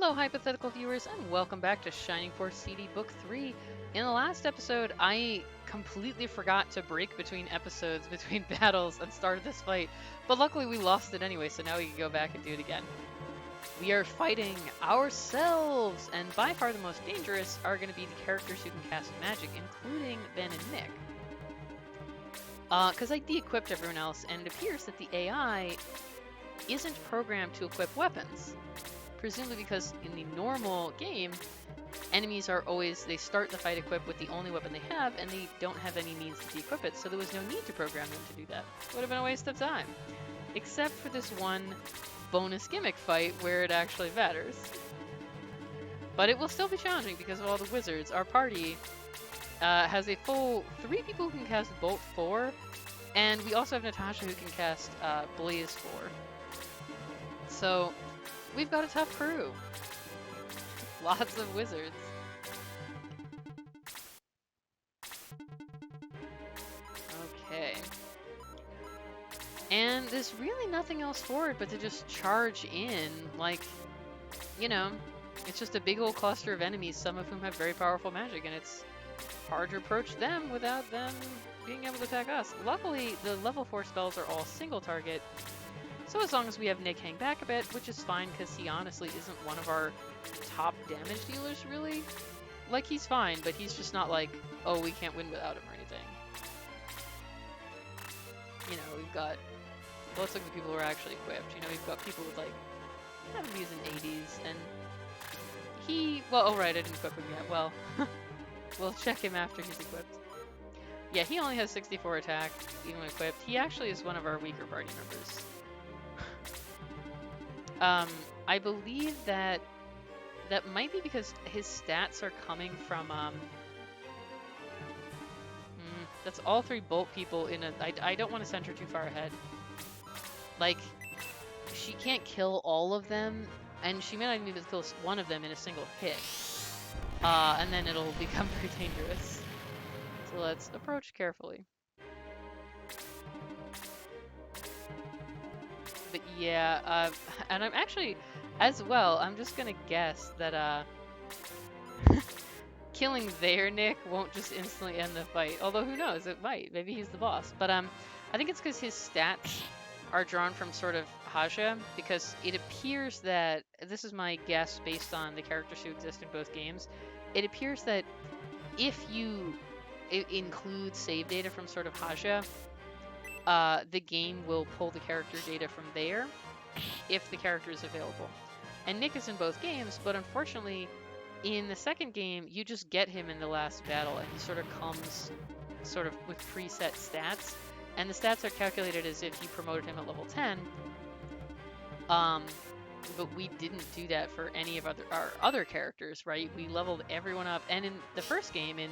Hello, hypothetical viewers, and welcome back to Shining Force CD Book 3. In the last episode, I completely forgot to break between episodes, between battles, and started this fight, but luckily we lost it anyway, so now we can go back and do it again. We are fighting ourselves, and by far the most dangerous are going to be the characters who can cast magic, including Ben and Nick. Because I de-equipped everyone else, and it appears that the AI isn't programmed to equip weapons. Presumably because in the normal game, enemies are always, they start the fight equipped with the only weapon they have, and they don't have any means to de-equip it, so there was no need to program them to do that. Would have been a waste of time. Except for this one bonus gimmick fight where it actually matters. But it will still be challenging because of all the wizards. Our party has a full 3 people who can cast Bolt 4, and we also have Natasha who can cast Blaze 4. So we've got a tough crew. Lots of wizards. Okay. And there's really nothing else for it but to just charge in, like, you know, it's just a big old cluster of enemies, some of whom have very powerful magic, and it's hard to approach them without them being able to attack us. Luckily, the level 4 spells are all single target, so as long as we have Nick hang back a bit, which is fine because he honestly isn't one of our top damage dealers, really. Like, he's fine, but he's just not like, oh, we can't win without him or anything. You know, we've got, let's look at the people who are actually equipped. You know, we've got people with, like, I haven't used in 80s, and he, well, oh right, I didn't equip him yet. Well, we'll check him after he's equipped. Yeah, he only has 64 attack, even when equipped. He actually is one of our weaker party members. I believe that might be because his stats are coming from, that's all 3 Bolt people in a, I don't want to send her too far ahead. Like, she can't kill all of them, and she may not even be able to kill one of them in a single hit. And then it'll become very dangerous. So let's approach carefully. But yeah, and I'm actually, as well, I'm just gonna guess that, killing their Nick won't just instantly end the fight. Although, who knows, it might. Maybe he's the boss. But, I think it's because his stats are drawn from sort of Haja, because it appears that, this is my guess based on the characters who exist in both games, it appears that if you include save data from sort of Haja, the game will pull the character data from there if the character is available. And Nick is in both games, but unfortunately, in the second game, you just get him in the last battle, and he sort of comes sort of with preset stats. And the stats are calculated as if you promoted him at level 10. But we didn't do that for any of our other characters, right? We leveled everyone up. And in the first game, in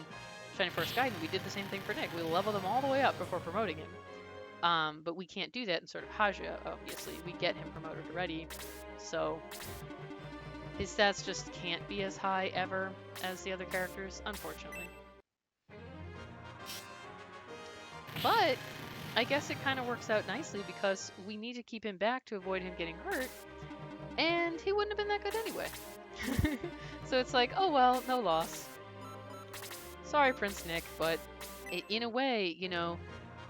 Shining Force Gaiden, we did the same thing for Nick. We leveled him all the way up before promoting him. But we can't do that in sort of Haja, obviously. We get him promoted already, so his stats just can't be as high ever as the other characters, unfortunately. But I guess it kind of works out nicely because we need to keep him back to avoid him getting hurt, and he wouldn't have been that good anyway. So it's like, oh well, no loss. Sorry, Prince Nick, but in a way, you know,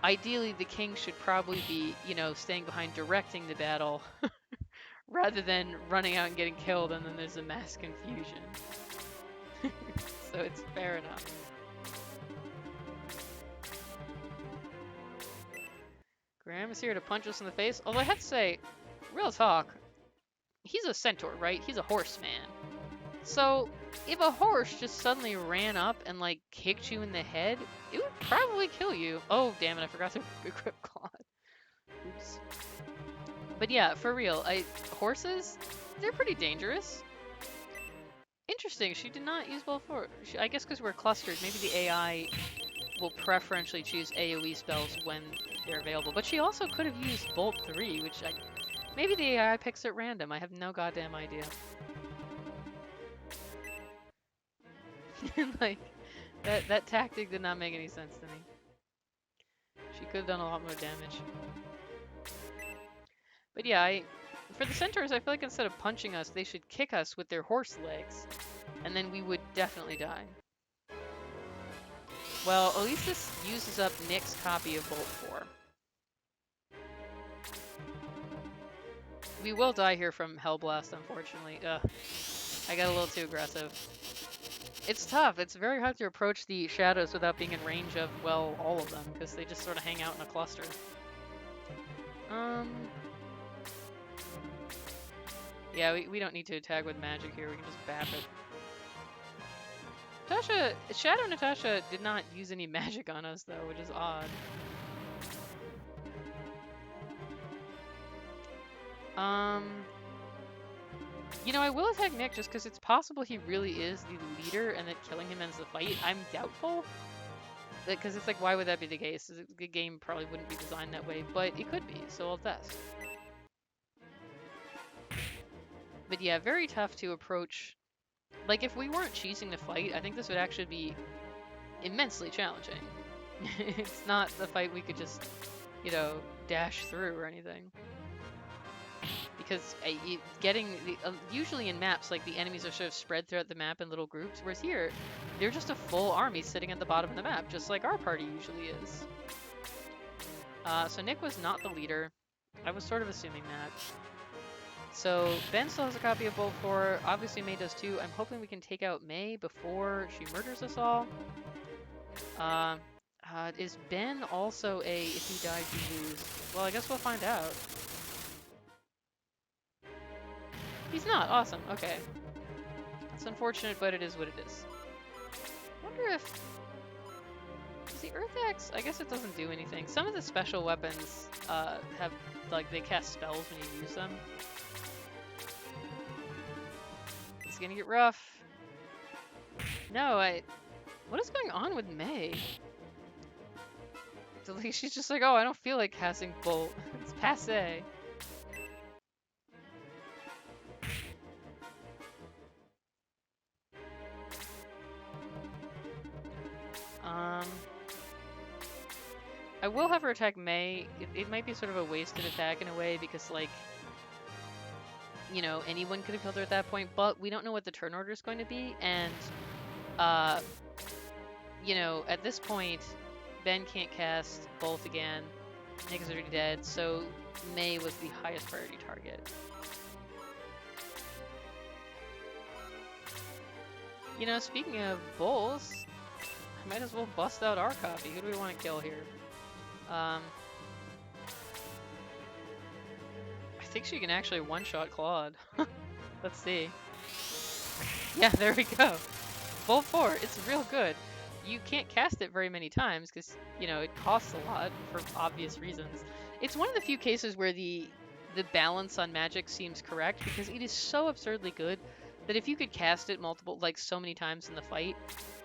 ideally the king should probably be, you know, staying behind directing the battle rather than running out and getting killed and then there's a mass confusion. So it's fair enough. Graham is here to punch us in the face. Although I have to say, real talk, he's a centaur, right? He's a horseman. So if a horse just suddenly ran up and like kicked you in the head, it would probably kill you. Oh, damn it, I forgot to equip Claude. Oops. But yeah, for real, horses, they're pretty dangerous. Interesting, she did not use Bolt 4. I guess because we're clustered, maybe the AI will preferentially choose AoE spells when they're available. But she also could have used Bolt 3, which maybe the AI picks at random. I have no goddamn idea. Like, that tactic did not make any sense to me. She could have done a lot more damage. But yeah, For the centaurs, I feel like instead of punching us, they should kick us with their horse legs, and then we would definitely die. Well, at least this uses up Nick's copy of Bolt 4. We will die here from Hellblast, unfortunately. Ugh. I got a little too aggressive. It's tough. It's very hard to approach the shadows without being in range of, well, all of them, because they just sort of hang out in a cluster. Yeah, we don't need to attack with magic here. We can just bap it. Shadow Natasha did not use any magic on us, though, which is odd. You know, I will attack Nick just because it's possible he really is the leader and that killing him ends the fight. I'm doubtful. Because it's like, why would that be the case? The game probably wouldn't be designed that way, but it could be, so I'll test. But yeah, very tough to approach. Like, if we weren't choosing to fight, I think this would actually be immensely challenging. It's not the fight we could just, you know, dash through or anything. Because usually in maps, like, the enemies are sort of spread throughout the map in little groups, whereas here, they're just a full army sitting at the bottom of the map, just like our party usually is. So Nick was not the leader. I was sort of assuming that. So Ben still has a copy of Bolt 4. Obviously May does too. I'm hoping we can take out May before she murders us all. Is Ben also a if he dies you lose? Well, I guess we'll find out. He's not. Awesome. Okay. It's unfortunate, but it is what it is. I wonder if... Is the Earth Axe? I guess it doesn't do anything. Some of the special weapons have, like, they cast spells when you use them. It's gonna get rough. No, what is going on with May? She's just like, oh, I don't feel like casting Bolt. It's passe. I will have her attack May. It might be sort of a wasted attack in a way because, like, you know, anyone could have killed her at that point, but we don't know what the turn order is going to be, and, you know, at this point, Ben can't cast Bolt again. Nick is already dead, so May was the highest priority target. You know, speaking of Bolts, I might as well bust out our copy. Who do we want to kill here? I think she can actually one-shot Claude. Let's see. Yeah, there we go. Bolt 4, it's real good. You can't cast it very many times because, you know, it costs a lot for obvious reasons. It's one of the few cases where the balance on magic seems correct because it is so absurdly good that if you could cast it so many times in the fight,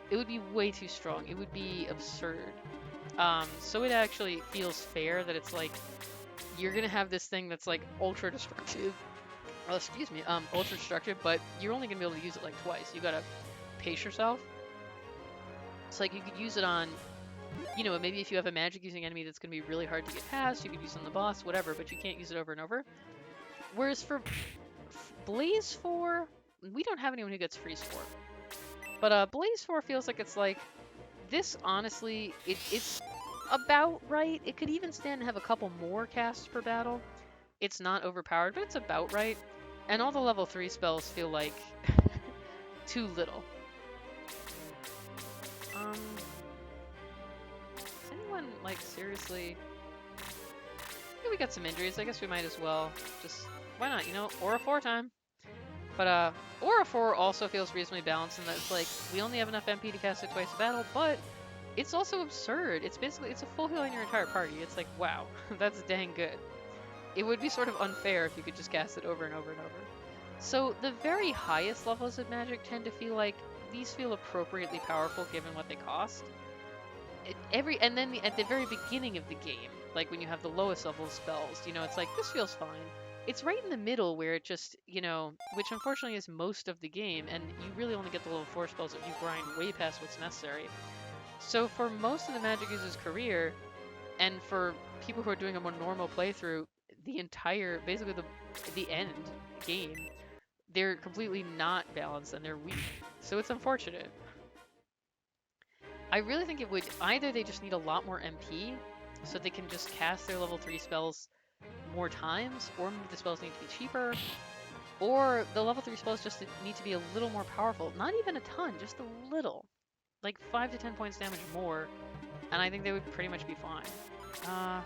it would be way too strong. It would be absurd. So it actually feels fair that it's like, you're gonna have this thing that's like ultra destructive. Well, excuse me, ultra destructive, but you're only gonna be able to use it like twice. You gotta pace yourself. It's like you could use it on, you know, maybe if you have a magic using enemy that's gonna be really hard to get past, you could use it on the boss, whatever, but you can't use it over and over. Whereas for Blaze 4, we don't have anyone who gets Freeze 4. But Blaze 4 feels like it's like, this honestly, it's about right. It could even stand to have a couple more casts per battle. It's not overpowered, but it's about right. And all the level 3 spells feel like too little. Is anyone, like, seriously... Yeah, we got some injuries. I guess we might as well just... Why not? You know, Aura 4 time. But Aura 4 also feels reasonably balanced in that it's like, we only have enough MP to cast it twice a battle, but it's also absurd. It's a full heal on your entire party. It's like, wow, that's dang good. It would be sort of unfair if you could just cast it over and over and over. So the very highest levels of magic tend to feel like these feel appropriately powerful given what they cost. And then at the very beginning of the game, like when you have the lowest level spells, you know, it's like, this feels fine. It's right in the middle where it just, you know, which unfortunately is most of the game, and you really only get the level 4 spells if you grind way past what's necessary. So for most of the magic user's career, and for people who are doing a more normal playthrough, the entire, basically the end game, they're completely not balanced and they're weak. So it's unfortunate. I really think it would either they just need a lot more MP so they can just cast their level 3 spells more times, or maybe the spells need to be cheaper, or the level 3 spells just need to be a little more powerful. Not even a ton, just a little. Like 5 to 10 points damage more, and I think they would pretty much be fine.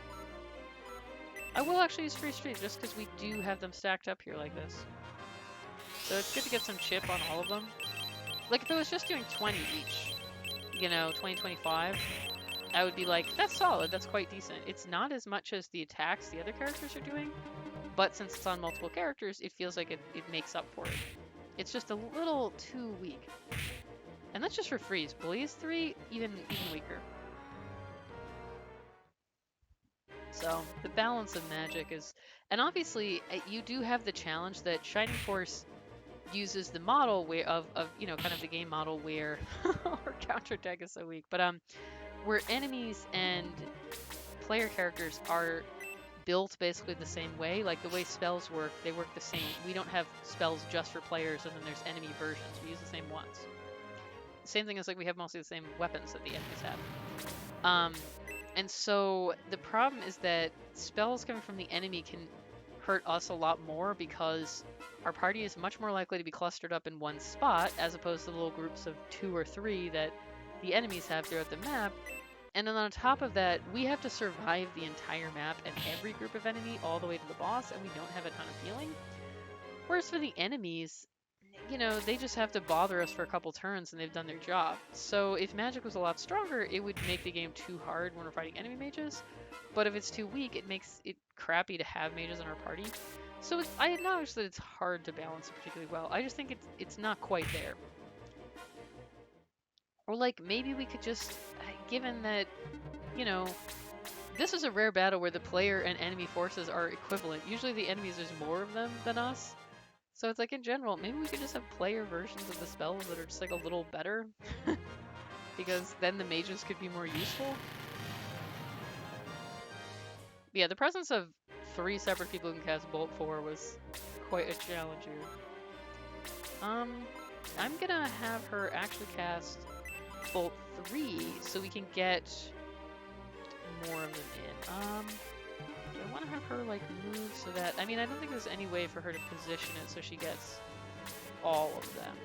I will actually use Free Street just because we do have them stacked up here like this. So it's good to get some chip on all of them. Like if it was just doing 20 each, you know, 20, 25, I would be like, that's solid, that's quite decent. It's not as much as the attacks the other characters are doing, but since it's on multiple characters, it feels like it makes up for it. It's just a little too weak. And that's just for freeze. Blaze 3, even weaker. So the balance of magic is, and obviously you do have the challenge that Shining Force uses the model of you know, kind of the game model where our counterattack is so weak, but where enemies and player characters are built basically the same way. Like the way spells work, they work the same. We don't have spells just for players and then there's enemy versions. We use the same ones. Same thing as like we have mostly the same weapons that the enemies have. And so the problem is that spells coming from the enemy can hurt us a lot more because our party is much more likely to be clustered up in one spot as opposed to little groups of 2 or 3 that the enemies have throughout the map. And then on top of that, we have to survive the entire map and every group of enemy all the way to the boss, and we don't have a ton of healing. Whereas for the enemies, you know, they just have to bother us for a couple turns and they've done their job. So if magic was a lot stronger, it would make the game too hard when we're fighting enemy mages. But if it's too weak, it makes it crappy to have mages in our party. So I acknowledge that it's hard to balance it particularly well. I just think it's not quite there. Or like maybe we could just, given that, you know, this is a rare battle where the player and enemy forces are equivalent. Usually the enemies, there's more of them than us. So it's like in general, maybe we could just have player versions of the spells that are just like a little better. Because then the mages could be more useful. But yeah, the presence of 3 separate people who can cast Bolt 4 was quite a challenge here. I'm gonna have her actually cast Bolt 3 so we can get more of them in. Do I want to have her like move so that, I mean, I don't think there's any way for her to position it so she gets all of them.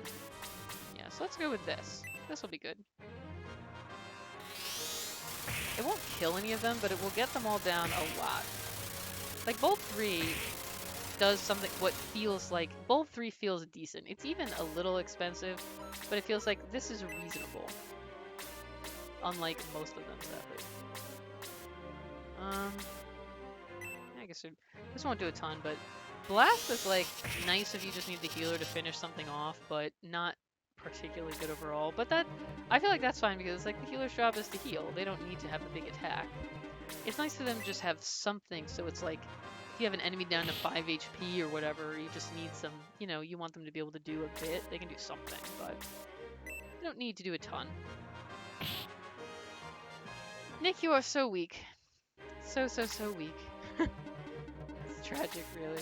Yeah, so let's go with this. This will be good. It won't kill any of them, but it will get them all down a lot. Like Bolt 3 does something, what feels like, Bolt 3 feels decent. It's even a little expensive, but it feels like this is reasonable. Unlike most of them, sadly. I guess this won't do a ton, but Blast is like nice if you just need the healer to finish something off, but not particularly good overall. But that, I feel like that's fine because it's like the healer's job is to heal. They don't need to have a big attack. It's nice for them to just have something, so it's like if you have an enemy down to 5 HP or whatever, you just need some, you know, you want them to be able to do a bit. They can do something, but they don't need to do a ton. Nick, you are so weak. So weak. It's tragic, really.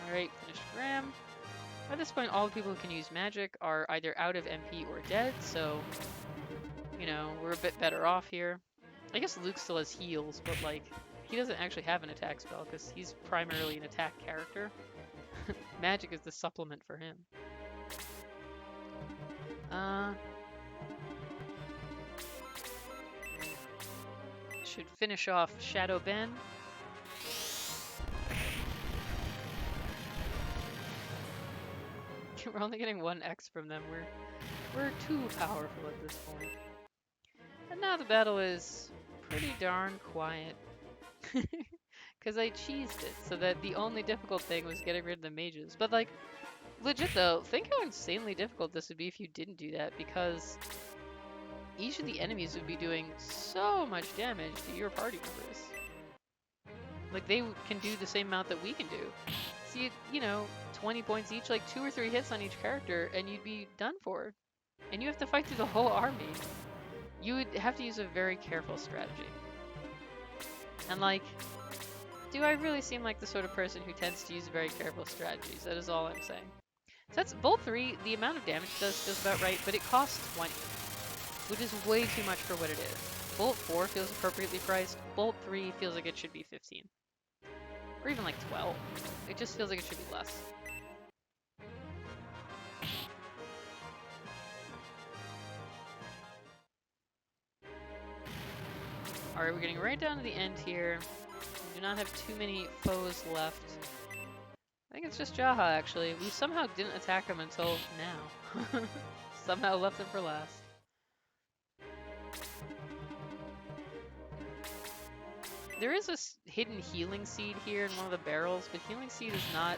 Alright, finished Graham. At this point, all the people who can use magic are either out of MP or dead, so, you know, we're a bit better off here. I guess Luke still has heals, but, like, he doesn't actually have an attack spell, because he's primarily an attack character. Magic is the supplement for him. Should finish off Shadow Ben. We're only getting 1 X from them. We're too powerful at this point. And now the battle is pretty darn quiet. Because I cheesed it, so that the only difficult thing was getting rid of the mages. But like, legit though, think how insanely difficult this would be if you didn't do that, because each of the enemies would be doing so much damage to your party members. Like, they can do the same amount that we can do. So, you know, 20 points each, like 2 or 3 hits on each character, and you'd be done for. And you have to fight through the whole army. You would have to use a very careful strategy. And like, do I really seem like the sort of person who tends to use very careful strategies? That is all I'm saying. So that's Bolt 3. The amount of damage it does feels about right, but it costs 20, which is way too much for what it is. Bolt 4 feels appropriately priced. Bolt 3 feels like it should be 15. Or even like 12. It just feels like it should be less. Alright, we're getting right down to the end here. We do not have too many foes left. I think it's just Jaha, actually. We somehow didn't attack him until now. Somehow left him for last. There is a hidden healing seed here in one of the barrels, but healing seed is not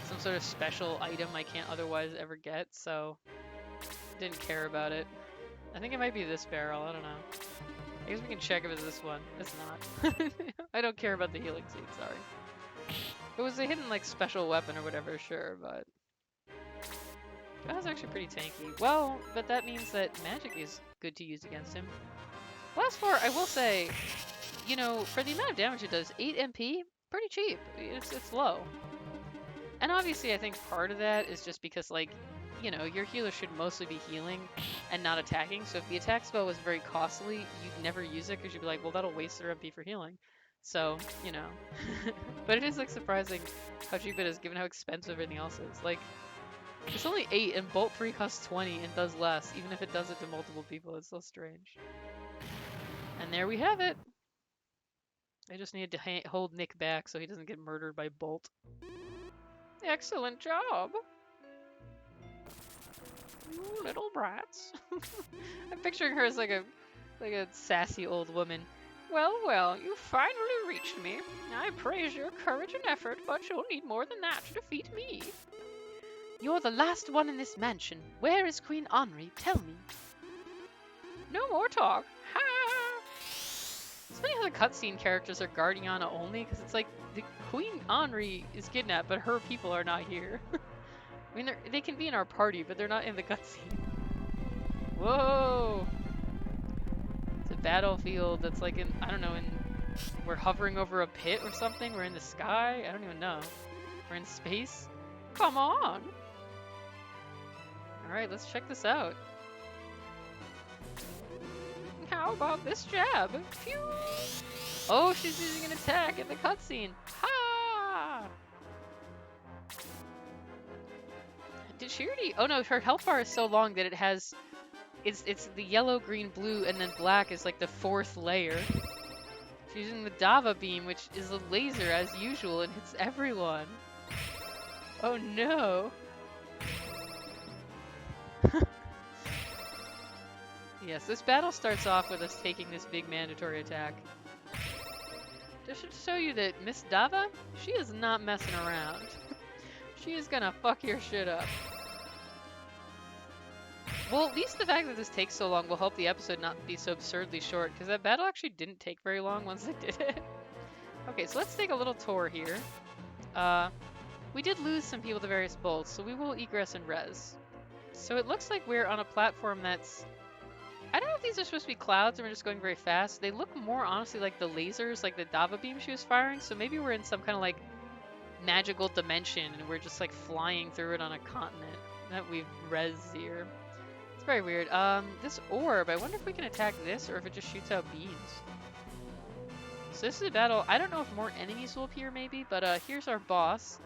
some sort of special item I can't otherwise ever get, so didn't care about it. I think it might be this barrel, I don't know. I guess we can check if it's this one. It's not. I don't care about the healing seed, sorry. If it was a hidden, like, special weapon or whatever, sure, but... that was actually pretty tanky. Well, but that means that magic is good to use against him. Blast 4, I will say, you know, for the amount of damage it does, 8 MP, pretty cheap. It's low. And obviously, I think part of that is just because, like, you know, your healer should mostly be healing and not attacking. So if the attack spell was very costly, you'd never use it because you'd be like, well, that'll waste their MP for healing. So, you know. But it is, like, surprising how cheap it is given how expensive everything else is. Like, it's only 8 and Bolt 3 costs 20 and does less, even if it does it to multiple people. It's so strange. And there we have it. I just needed to hold Nick back so he doesn't get murdered by Bolt. Excellent job! You little brats. I'm picturing her as like a sassy old woman. Well, well, you finally reached me. I praise your courage and effort, but you'll need more than that to defeat me. You're the last one in this mansion. Where is Queen Henri? Tell me. No more talk. Ha! It's funny how the cutscene characters are Guardiana only, because it's like the Queen Henri is kidnapped, but her people are not here. I mean, they can be in our party, but they're not in the cutscene. Whoa! It's a battlefield that's like in, I don't know, we're hovering over a pit or something? We're in the sky? I don't even know. We're in space? Come on! Alright, let's check this out. How about this jab? Phew! Oh, she's using an attack in the cutscene. Ha! Did she already? Oh no, her health bar is so long that it has... It's the yellow, green, blue, and then black is like the 4th layer. She's using the Dava beam, which is a laser as usual and hits everyone. Oh no! Yes, this battle starts off with us taking this big mandatory attack. Just to show you that Miss Dava, she is not messing around. She is gonna fuck your shit up. Well, at least the fact that this takes so long will help the episode not be so absurdly short, because that battle actually didn't take very long once I did it. Okay, so let's take a little tour here. We did lose some people to various bolts, so we will egress and res. So it looks like we're on a platform that's... I don't know if these are supposed to be clouds and we're just going very fast. They look more honestly like the lasers, like the Dava beam she was firing, so maybe we're in some kind of like magical dimension and we're just like flying through it on a continent that we've res here. It's very weird. This orb, I wonder if we can attack this or if it just shoots out beams. So this is a battle. I don't know if more enemies will appear maybe, but here's our boss.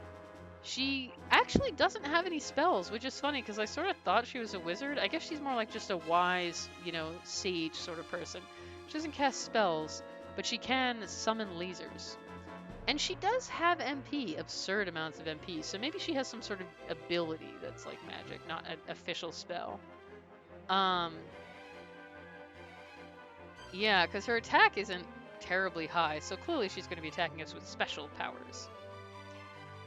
She actually doesn't have any spells, which is funny because I sort of thought she was a wizard. I guess she's more like just a wise, you know, sage sort of person. She doesn't cast spells, but she can summon lasers. And she does have MP, absurd amounts of MP, so maybe she has some sort of ability that's like magic, not an official spell. Yeah, because her attack isn't terribly high, so clearly she's going to be attacking us with special powers.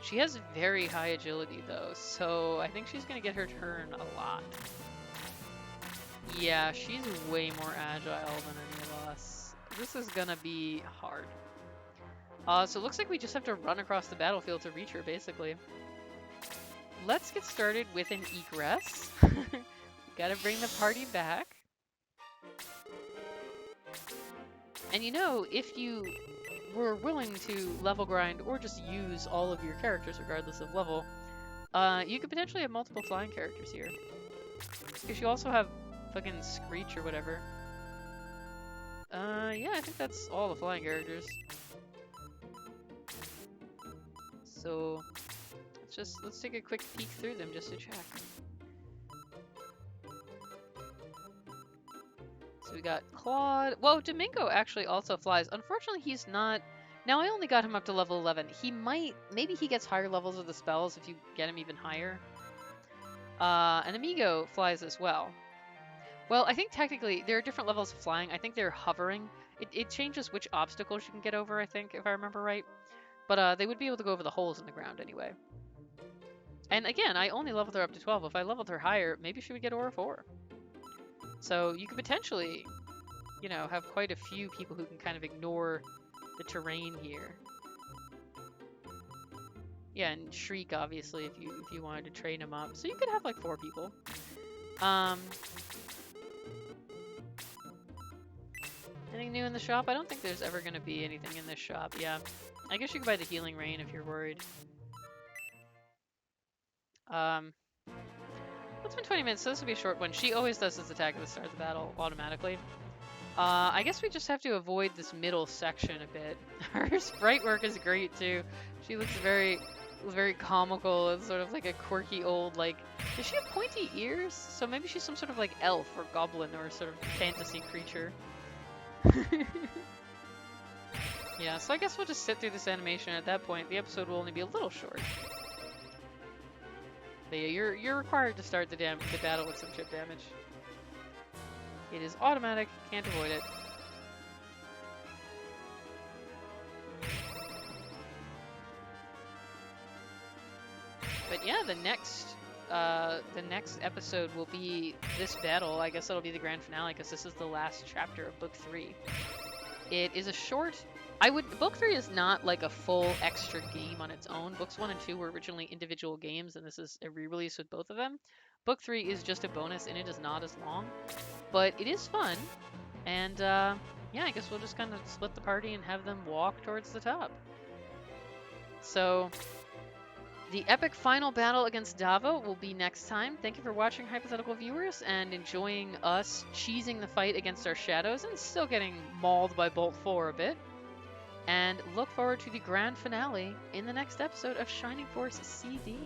She has very high agility though, so I think she's going to get her turn a lot. Yeah, she's way more agile than any of us. This is going to be hard. So it looks like we just have to run across the battlefield to reach her, basically. Let's get started with an egress. Gotta bring the party back. And you know, if you were willing to level grind or just use all of your characters regardless of level, you could potentially have multiple flying characters here. Because you also have fucking Screech or whatever. Yeah, I think that's all the flying characters. So, let's take a quick peek through them just to check. So we got Claude. Whoa, Domingo actually also flies. Unfortunately, he's not... Now, I only got him up to level 11. He might... Maybe he gets higher levels of the spells if you get him even higher. And Amigo flies as well. Well, I think technically there are different levels of flying. I think they're hovering. It changes which obstacles you can get over, I think, if I remember right. But they would be able to go over the holes in the ground anyway. And again, I only leveled her up to 12. If I leveled her higher, maybe she would get Aura 4. So you could potentially, you know, have quite a few people who can kind of ignore the terrain here. Yeah, and Shriek, obviously, if you wanted to train him up. So you could have like 4 people. Anything new in the shop? I don't think there's ever going to be anything in this shop. Yeah. I guess you could buy the Healing Rain if you're worried. It's been 20 minutes, so this will be a short one. She always does this attack at the start of the battle automatically. I guess we just have to avoid this middle section a bit. Her sprite work is great too. She looks very comical. It's sort of like a quirky old, like... Does she have pointy ears? So maybe she's some sort of like elf or goblin or sort of fantasy creature. Yeah, so I guess we'll just sit through this animation. At that point, the episode will only be a little short. But yeah, you're required to start the battle with some chip damage. It is automatic, can't avoid it. But yeah, the next episode will be this battle. I guess that'll be the grand finale because this is the last chapter of Book 3. It is a short... Book 3 is not like a full extra game on its own. Books 1 and 2 were originally individual games, and this is a re-release with both of them. Book 3 is just a bonus, and it is not as long. But it is fun, and yeah, I guess we'll just kind of split the party and have them walk towards the top. So, the epic final battle against Dava will be next time. Thank you for watching, hypothetical viewers, and enjoying us cheesing the fight against our shadows and still getting mauled by Bolt 4 a bit. And look forward to the grand finale in the next episode of Shining Force CD.